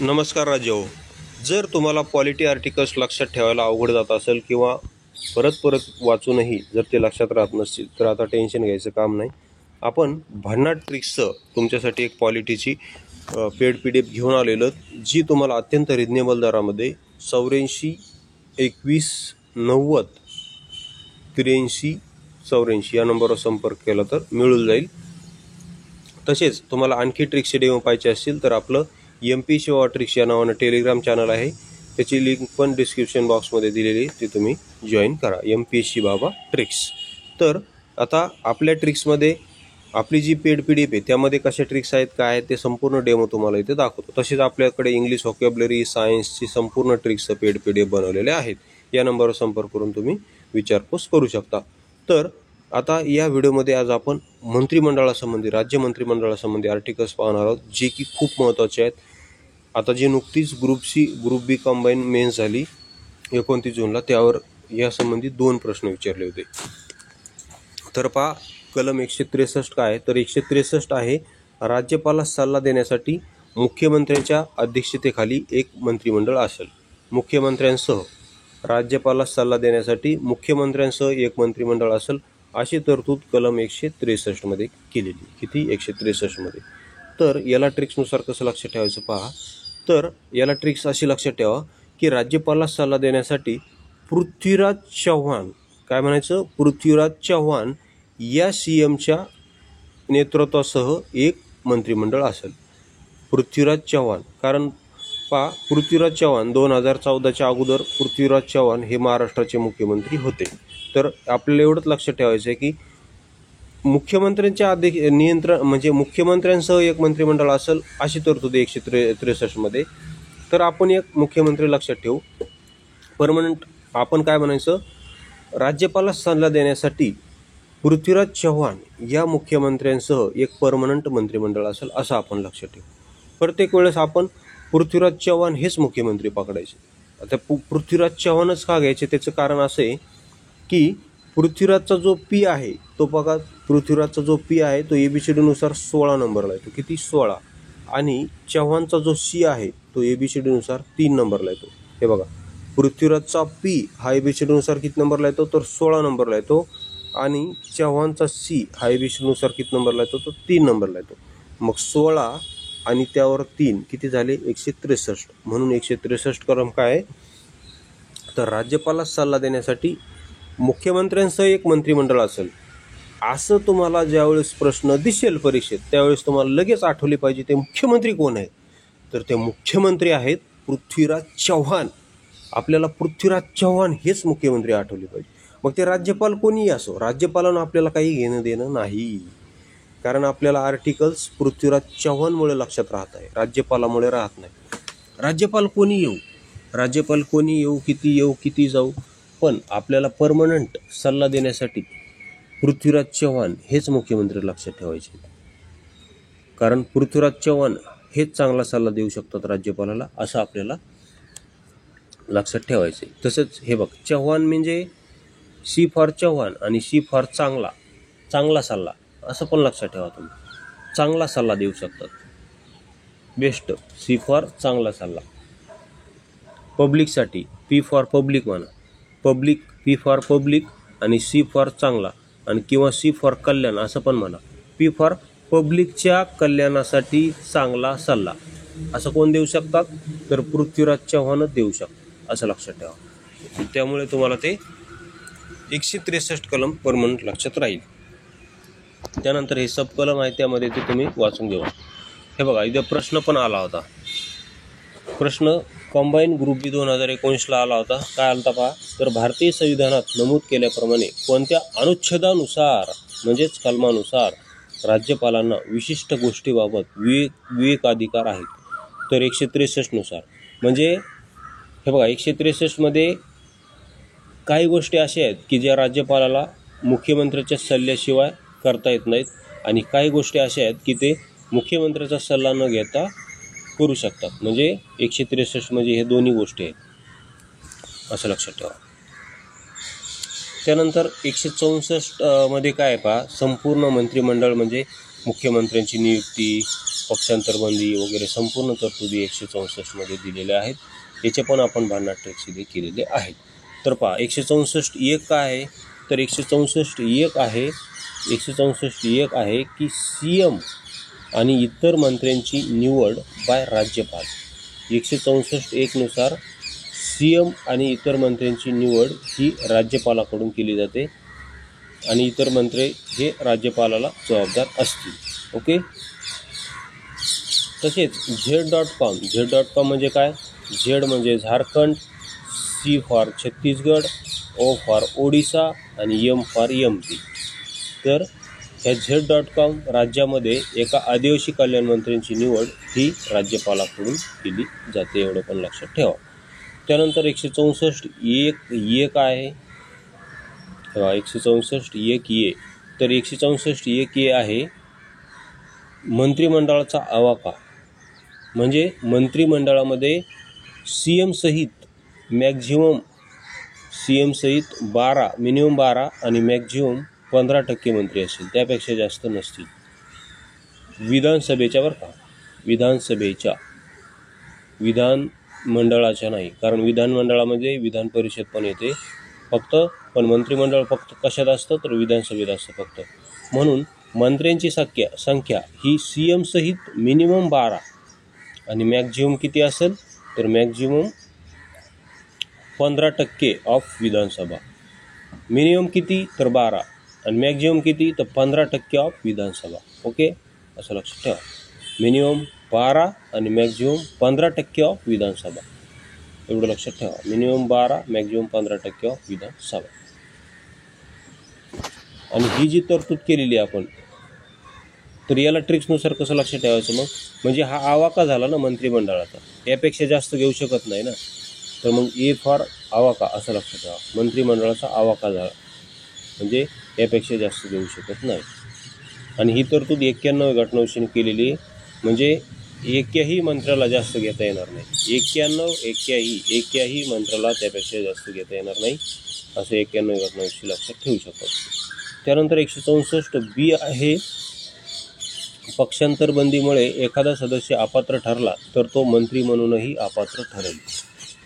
नमस्कार राजाओ. जर तुम्हाला पॉलिटी आर्टिकल्स लक्षात ठेवायला अवघड जात असेल किंवा परत परत वाचूनही जर ते लक्षात राहत नसतील तर आता टेन्शन घ्यायचं काम नाही. आपण भन्नाट ट्रिक्सचं तुमच्यासाठी एक पॉलिटीची पेड PDF घेऊन आलेलं, जी तुम्हाला अत्यंत रिजनेबल दरामध्ये 84 21 90 83 84 या नंबरवर संपर्क केला तर मिळून जाईल. तसेच तुम्हाला आणखी ट्रिक्सचे डेमो पाहिजे असतील तर आपलं MPC बाबा ट्रिक्स या नावानं टेलिग्राम चॅनल आहे, त्याची लिंक पण डिस्क्रिप्शन बॉक्समध्ये दिलेली, ती तुम्ही जॉईन करा, MPC बाबा ट्रिक्स. तर आता आपल्या ट्रिक्समध्ये आपली जी पेड PDF आहे त्यामध्ये कशा ट्रिक्स आहेत, काय आहेत, ते संपूर्ण डेमो तुम्हाला इथे दाखवतो. तसेच आपल्याकडे इंग्लिश व्होकॅब्युलरी, सायन्सची संपूर्ण ट्रिक्सचं पेड PDF बनवलेले आहेत. या नंबरवर संपर्क करून तुम्ही विचारपूस करू शकता. तर आता या व्हिडिओमध्ये आज आपण मंत्रिमंडळासंबंधी, राज्य मंत्रिमंडळासंबंधी आर्टिकल्स पाहणार आहोत, जे की खूप महत्त्वाचे आहेत. आता जी नुकतीच ग्रुप बी कंबाईन मेन्स झाली 29 जूनला, त्यावर यासंबंधी 2 प्रश्न विचारले होते. तर पहा, कलम 163 काय आहे, तर 163 आहे, राज्यपालास सल्ला देण्यासाठी मुख्यमंत्र्यांच्या अध्यक्षतेखाली एक मंत्रिमंडळ असेल. मुख्यमंत्र्यांसह राज्यपालास सल्ला देण्यासाठी मुख्यमंत्र्यांसह एक मंत्रिमंडळ असेल, अशी तरतूद कलम 163 मध्ये केलेली. किती? 163 मध्ये. तर याला ट्रिक्सनुसार कसं लक्षात ठेवायचं पहा. तर याला ट्रिक्स अशी लक्षात ठेवा की राज्यपालास सल्ला देण्यासाठी पृथ्वीराज चव्हाण, काय म्हणायचं, पृथ्वीराज चव्हाण या CMच्या नेतृत्वासह एक मंत्रिमंडळ असेल. पृथ्वीराज चव्हाण, कारण पहा, पृथ्वीराज चव्हाण 2014च्या अगोदर पृथ्वीराज चव्हाण हे महाराष्ट्राचे मुख्यमंत्री होते. तर आपल्याला एवढंच लक्षात ठेवायचं आहे की मुख्यमंत्र्यांच्या नियंत्रण म्हणजे मुख्यमंत्र्यांसह एक मंत्रिमंडळ असेल, अशी तरतूद 163 मध्ये. तर आपण एक मुख्यमंत्री लक्षात ठेवू, परमनंट. आपण काय म्हणायचं, राज्यपालास सल्ला देण्यासाठी पृथ्वीराज चव्हाण या मुख्यमंत्र्यांसह एक परमनंट मंत्रिमंडळ असेल, असं आपण लक्षात ठेवू. प्रत्येक वेळेस आपण पृथ्वीराज चव्हाण हेच मुख्यमंत्री पकडायचे. आता पृथ्वीराज चव्हाणच का घ्यायचे, त्याचं कारण असं आहे की पृथ्वीराजचा जो P आहे तो बघा, पृथ्वीराजचा जो P आहे तो ABCDनुसार 16 नंबरला येतो. किती? 16. आणि चव्हाणचा जो C आहे तो ABCDनुसार 3 नंबरला येतो. हे बघा, पृथ्वीराजचा P हा ABCDनुसार किती नंबरला येतो, तर 16 नंबरला येतो. आणि चव्हाणचा C हा ABCDनुसार किती नंबरला येतो, तो 3 नंबरला येतो. मग 16 आणि त्यावर 3 किती झाले? 163. म्हणून 163 कलम काय आहे, तर राज्यपालास सल्ला देण्यासाठी मुख्यमंत्र्यांसह एक मंत्रिमंडळ असेल, असं तुम्हाला ज्यावेळेस प्रश्न दिसेल परीक्षेत, त्यावेळेस तुम्हाला लगेच आठवले पाहिजे ते मुख्यमंत्री कोण आहेत. तर ते मुख्यमंत्री आहेत पृथ्वीराज चव्हाण. आपल्याला पृथ्वीराज चव्हाण हेच मुख्यमंत्री आठवले पाहिजे. मग ते राज्यपाल कोणीही असो, राज्यपालांना आपल्याला काही घेणं देणं नाही, कारण आपल्याला आर्टिकल्स पृथ्वीराज चव्हाणमुळे लक्षात राहत आहे, राज्यपालामुळे राहत नाही. राज्यपाल कोणी येऊ, किती जाऊ, पण आपल्याला परमनंट सल्ला देण्यासाठी पृथ्वीराज चव्हाण हेच मुख्यमंत्री लक्षात ठेवायचे, कारण पृथ्वीराज चव्हाण हेच चांगला सल्ला देऊ शकतात राज्यपालाला, असं आपल्याला लक्षात ठेवायचे. तसंच हे बघ, चव्हाण म्हणजे C फॉर चव्हाण आणि C फॉर चांगला सल्ला, असं पण लक्षात ठेवा तुम्ही. चांगला सल्ला देऊ शकतात, बेस्ट. C फॉर चांगला सल्ला. पब्लिकसाठी P फॉर पब्लिक म्हणा, P फॉर पब्लिक आणि C फॉर चांगला, आणि किंवा C फॉर कल्याण असं पण म्हणा. P फॉर पब्लिकच्या कल्याणासाठी चांगला सल्ला, असं कोण देऊ शकतात, तर पृथ्वीराज चव्हाणच देऊ शकतात, असं लक्षात ठेवा. त्यामुळे तुम्हाला ते 163 कलम परमनंट लक्षात राहील. त्यानंतर हे सब कलम आहे, त्यामध्ये ते तुम्ही वाचून घेऊ. हे बघा, इथे प्रश्न पण आला होता. प्रश्न कंबाईन ग्रुप बी 2019ला आला होता. काय आला होता पहा, तर भारतीय संविधानात नमूद केल्याप्रमाणे कोणत्या अनुच्छेदानुसार म्हणजेच कलमानुसार राज्यपालांना विशिष्ट गोष्टीबाबत विवेकाधिकार आहेत. तर 163 नुसार, म्हणजे हे बघा, 163 मध्ये काही गोष्टी अशा आहेत की ज्या राज्यपालाला मुख्यमंत्र्याच्या सल्ल्याशिवाय करता येत नाहीत, आणि काही गोष्टी अशा आहेत की ते मुख्यमंत्र्याचा सल्ला न घेता करू शकतात. म्हणजे 163 म्हणजे हे दोन्ही गोष्टी आहेत, असं लक्षात ठेवा. त्यानंतर 164 मध्ये काय पहा, संपूर्ण मंत्रिमंडळ म्हणजे मुख्यमंत्र्यांची नियुक्ती, पक्षांतरबंदी वगैरे संपूर्ण तरतुदी 164 मध्ये दिलेल्या आहेत. याचे पण आपण भांडार ट्रिक्स इथे केलेले आहेत. तर पहा 164(1) काय आहे, तर 164(1) आहे 164(1) आहे की CM आणि इतर मंत्र्यांची निवड बाय राज्यपाल. 164(1) नुसार CM आणि इतर मंत्र्यांची निवड ही राज्यपालाकडून केली जाते आणि इतर मंत्री हे राज्यपालाला जबाबदार असतील. ओके. तसेच Z.com म्हणजे काय, Z म्हणजे Jharkhand, C for Chhattisgarh, O for Odisha आणि M फॉर MP. तर ह्या Z.com राज्यामध्ये एका आदिवासी कल्याण मंत्र्यांची निवड ही राज्यपालाकडून केली जाते, एवढं पण लक्षात ठेवा. त्यानंतर 164(1) काय आहे, 164(1)(a). तर 164(1)(a) आहे मंत्रिमंडळाचा आवाका. म्हणजे मंत्रिमंडळामध्ये CM सहित मिनिमम 12 आणि मॅक्झिमम 15% मंत्री असतील, त्यापेक्षा जास्त नसतील. विधानसभेच्या बरं का, विधानमंडळाच्या नाही, कारण विधानमंडळामध्ये विधान परिषद पण येते फक्त, पण मंत्रिमंडळ फक्त कशात असतं तर विधानसभेत असतं फक्त. म्हणून मंत्र्यांची संख्या ही CM सहित मिनिमम 12 आणि मॅक्झिमम किती असेल तर मॅक्झिमम 15% ऑफ विधानसभा. मिनिमम किती तर 12 आणि मॅक्झिमम किती तर 15% ऑफ विधानसभा. ओके, असं लक्षात ठेवा. मिनिमम 12 आणि मॅक्झिमम 15% ऑफ विधानसभा, एवढं लक्षात ठेवा. मिनिमम 12, मॅक्झिमम 15% ऑफ विधानसभा. आणि ही जी तरतूद केलेली आपण, तर याला ट्रिक्सनुसार कसं लक्षात ठेवायचं मग, म्हणजे हा आवाका झाला ना मंत्रिमंडळाचा, यापेक्षा जास्त घेऊ शकत नाही ना. तर मग A फॉर आवाका असं लक्षात ठेवा. मंत्रिमंडळाचा आवाका झाला म्हणजे यापेक्षा जास्त घेऊ शकत नाही. आणि ही तरतूद 91 घटनांशी केलेली आहे, म्हणजे एकाही मंत्र्याला जास्त घेता येणार नाही. 91 मंत्र्याला त्यापेक्षा जास्त घेता येणार नाही, असं 91 घटनांशी लक्षात ठेवू शकतो. त्यानंतर 164(b) आहे पक्षांतरबंदीमुळे एखादा सदस्य अपात्र ठरला तर तो मंत्री म्हणूनही अपात्र ठरेल.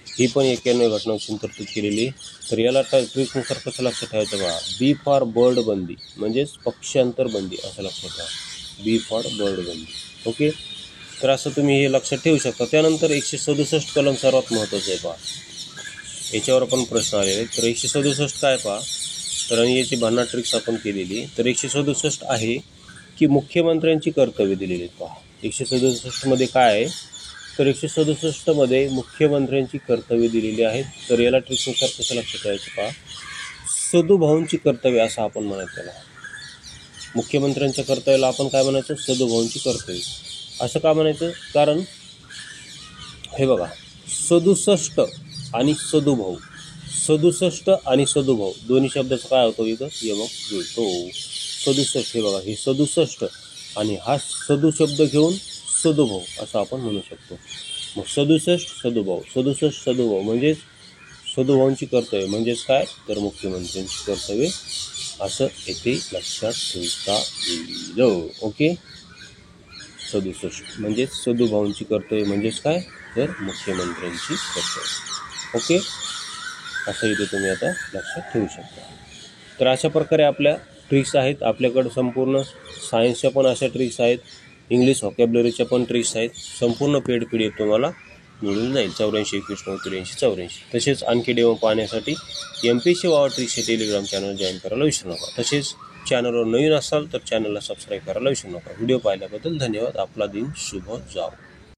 ही पण 91 घटनांशी तरतूद केलेली. तर याला ट्रिक्सनुसार कसं लक्षात ठेवायचं बघा. B फॉर बर्ड बंदी म्हणजेच पक्षांतरबंदी असं लक्षात ठेवा. B फॉर बर्ड बंदी. ओके, तर असं तुम्ही हे लक्षात ठेवू शकता. त्यानंतर 167 कलम सर्वात महत्त्वाचं आहे पहा, याच्यावर पण प्रश्न आलेले आहेत. तर 167 काय पहा, तर आणि याची भांडण ट्रिक्स आपण केलेली. तर 167 आहे की मुख्यमंत्र्यांची कर्तव्य दिलेली आहेत पहा. 167 मध्ये काय आहे, तर 167 मध्ये मुख्यमंत्र्यांची कर्तव्य दिलेली आहेत. तर याला ट्रिक्सनुसार कसं लक्षात ठेवायचं पहा. सदुभाऊंची कर्तव्य असं आपण म्हणायचं त्याला. मुख्यमंत्र्यांच्या कर्तव्याला आपण काय म्हणायचं, सदुभाऊंची कर्तव्य. असं का म्हणायचं, कारण हे बघा 67 आणि सदुभाऊ, 67 आणि सदुभाऊ दोन्ही शब्दाचं काय होतं इथं यमक जुळतो. 67 हे बघा, हे 67 आणि हा सदु शब्द घेऊन सदुभाऊ असं आपण म्हणू शकतो. मग 67 सदुभाऊ, 67 सदुभाऊ म्हणजेच सदुभाऊंची कर्तव्य म्हणजेच काय तर मुख्यमंत्र्यांची कर्तव्य, असं येथे लक्षात ठेवता येईल. ओके, 67 म्हणजेच सदुभाऊंची कर्तव्य म्हणजेच काय तर मुख्यमंत्र्यांची कर्तव्य. ओके, असं इथे तुम्ही आता लक्षात ठेवू शकता. तर अशा प्रकारे आपल्या ट्रिक्स आहेत. आपल्याकडं संपूर्ण सायन्सच्या पण अशा ट्रिक्स आहेत, इंग्लिश व्हॉकॅब्युलरीच्या पण ट्रिक्स आहेत. संपूर्ण पेड PDF तुम्हाला मिळून जाईल. 84 21 83 84. तसेच आणखी डेमो पाहण्यासाठी MPSC वावा ट्रिक्स हे टेलिग्राम चॅनल जॉईन करायला विसरू नका. तसेच चॅनलवर नवीन असाल तर चॅनलला सबस्क्राईब करायला विसरू नका. व्हिडिओ पाहिल्याबद्दल धन्यवाद. आपला दिन शुभ जाओ.